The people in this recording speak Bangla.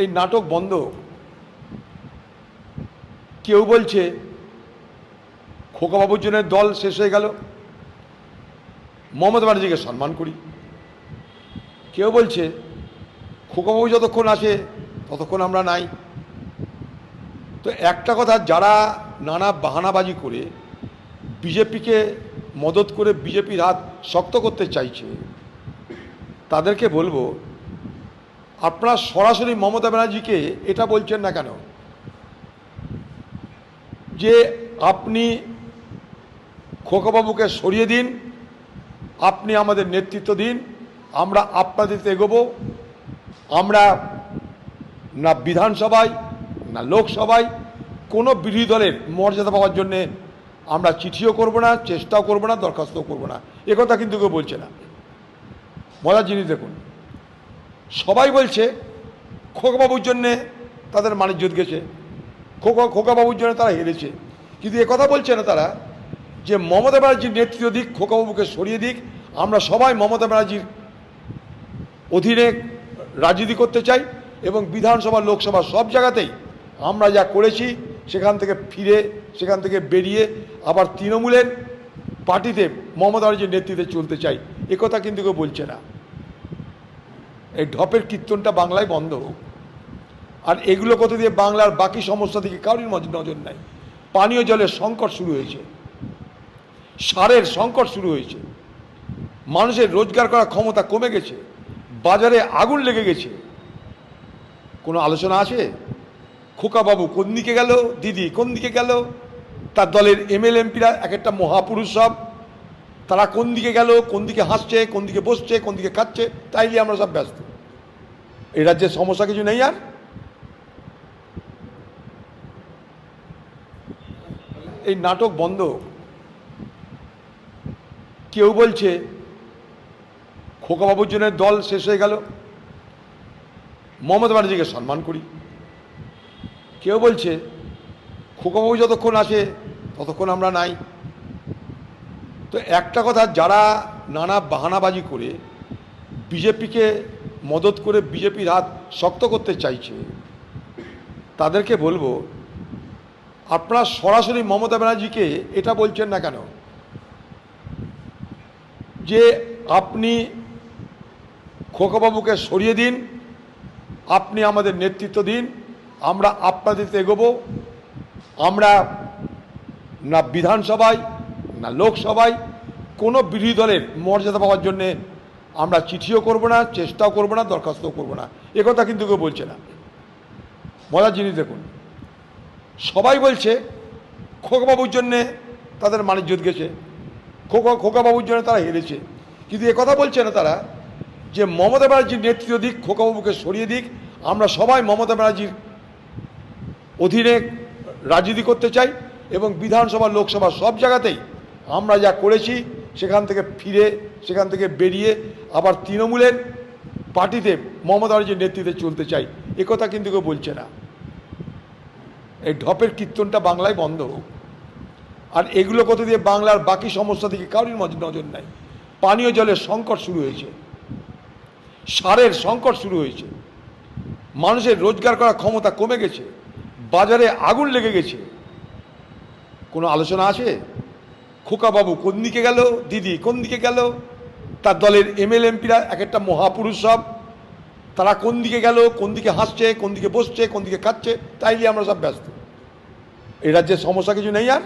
এই নাটক বন্ধ। কেউ বলছে খোকাবাবুর জন্য দল শেষ হয়ে গেল, মমতা ব্যানার্জিকে সম্মান করি। কেউ বলছে খোকাবাবু যতক্ষণ আছে ততক্ষণ আমরা নাই। তো একটা কথা, যারা নানা বাহানাবাজি করে বিজেপিকে মদত করে বিজেপির হাত শক্ত করতে চাইছে, তাদেরকে বলবো, আপনারা সরাসরি মমতা ব্যানার্জিকে এটা বলছেন না কেন যে আপনি খোকাবাবুকে সরিয়ে দিন, আপনি আমাদের নেতৃত্ব দিন, আমরা আপনাদের এগোবো। আমরা না বিধানসভায় না লোকসভায় কোনো বিরোধী দলের মর্যাদা পাওয়ার জন্যে আমরা চিঠিও করব না, চেষ্টাও করব না, দরখাস্তও করব না। একথা কিন্তু কেউ বলছে না। মজার জিনিস দেখুন, সবাই বলছে খোকাবাবুর জন্যে তাদের মানিজ্যত গেছে, খোকাবাবুর জন্য তারা হেরেছে, কিন্তু একথা বলছে না তারা যে মমতা ব্যানার্জির নেতৃত্ব দিক, খোকাবাবুকে সরিয়ে দিক। আমরা সবাই মমতা ব্যানার্জির অধীনে রাজনীতি করতে চাই এবং বিধানসভা লোকসভা সব জায়গাতেই আমরা যা করেছি সেখান থেকে ফিরে, সেখান থেকে বেরিয়ে আবার তৃণমূলের পার্টিতে মমতা ব্যানার্জির নেতৃত্বে চলতে চাই। একথা কিন্তু কেউ বলছে না। এই ঢপের কীর্তনটা বাংলায় বন্ধ হোক। আর এগুলো কত দিয়ে বাংলার বাকি সমস্যা দিকে কারোর নজর নাই। পানীয় জলের সংকট শুরু হয়েছে, সারের সংকট শুরু হয়েছে, মানুষের রোজগার করার ক্ষমতা কমে গেছে, বাজারে আগুন লেগে গেছে। কোনো আলোচনা আছে? খোকাবাবু কোন দিকে গেল, দিদি কোন দিকে গেল, তার দলের এমএলএ এমপিরা এক একটা মহাপুরুষ সব, তারা কোন দিকে গেল, কোন দিকে হাসছে, কোন দিকে বসছে, কোন দিকে খাচ্ছে, তাই নিয়ে আমরা সব ব্যস্ত। এই রাজ্যের সমস্যা কিছু নেই। আর এই নাটক বন্ধ। কেউ বলছে খোকাবাবুর জন্য দল শেষ হয়ে গেল, মমতা ব্যানার্জিকে সম্মান করি। কেউ বলছে খোকাবাবু যতক্ষণ আছে ততক্ষণ আমরা নাই। তো একটা কথা, যারা নানা বাহানাবাজি করে বিজেপিকে মদত করে বিজেপির হাত শক্ত করতে চাইছে, তাদেরকে বলবো, আপনারা সরাসরি মমতা ব্যানার্জিকে এটা বলছেন না কেন যে আপনি খোকাবাবুকে সরিয়ে দিন, আপনি আমাদের নেতৃত্ব দিন, আমরা আপনাদের এগোবো। আমরা না বিধানসভায় না লোকসভায় কোনো বিরোধী দলের মর্যাদা পাওয়ার জন্যে আমরা চিঠিও করব না, চেষ্টাও করব না, দরখাস্তও করব না। একথা কিন্তু কেউ বলছে না। মজার জিনিস দেখুন, সবাই বলছে খোকাবাবুর জন্যে তাদের মানিজ্যত গেছে, খোকাবাবুর জন্য তারা হেরেছে, কিন্তু একথা বলছে না তারা যে মমতা ব্যানার্জির নেতৃত্ব দিক, খোকাবাবুকে সরিয়ে দিক। আমরা সবাই মমতা ব্যানার্জির অধীনে রাজনীতি করতে চাই এবং বিধানসভা লোকসভা সব জায়গাতেই আমরা যা করেছি সেখান থেকে ফিরে, সেখান থেকে বেরিয়ে আবার তৃণমূলের পার্টিতে মমতা ব্যানার্জির নেতৃত্বে চলতে চাই। একথা কিন্তু কেউ বলছে না। এই ঢপের কীর্তনটা বাংলায় বন্ধ হোক। আর এগুলো কত দিয়ে বাংলার বাকি সমস্যা দিকে কারোর নজর নাই। পানীয় জলের সংকট শুরু হয়েছে, সারের সংকট শুরু হয়েছে, মানুষের রোজগার করার ক্ষমতা কমে গেছে, বাজারে আগুন লেগে গেছে। কোনো আলোচনা আছে? খোকাবাবু কোন দিকে গেল, দিদি কোন দিকে গেল, তার দলের এমএলএ এমপিরা এক একটা মহাপুরুষ সব, তারা কোন দিকে গেল, কোন দিকে হাসছে, কোন দিকে বসছে, কোন দিকে খাচ্ছে, তাই নিয়ে আমরা সব ব্যস্ত। এই রাজ্যের সমস্যা কিছু নেই। আর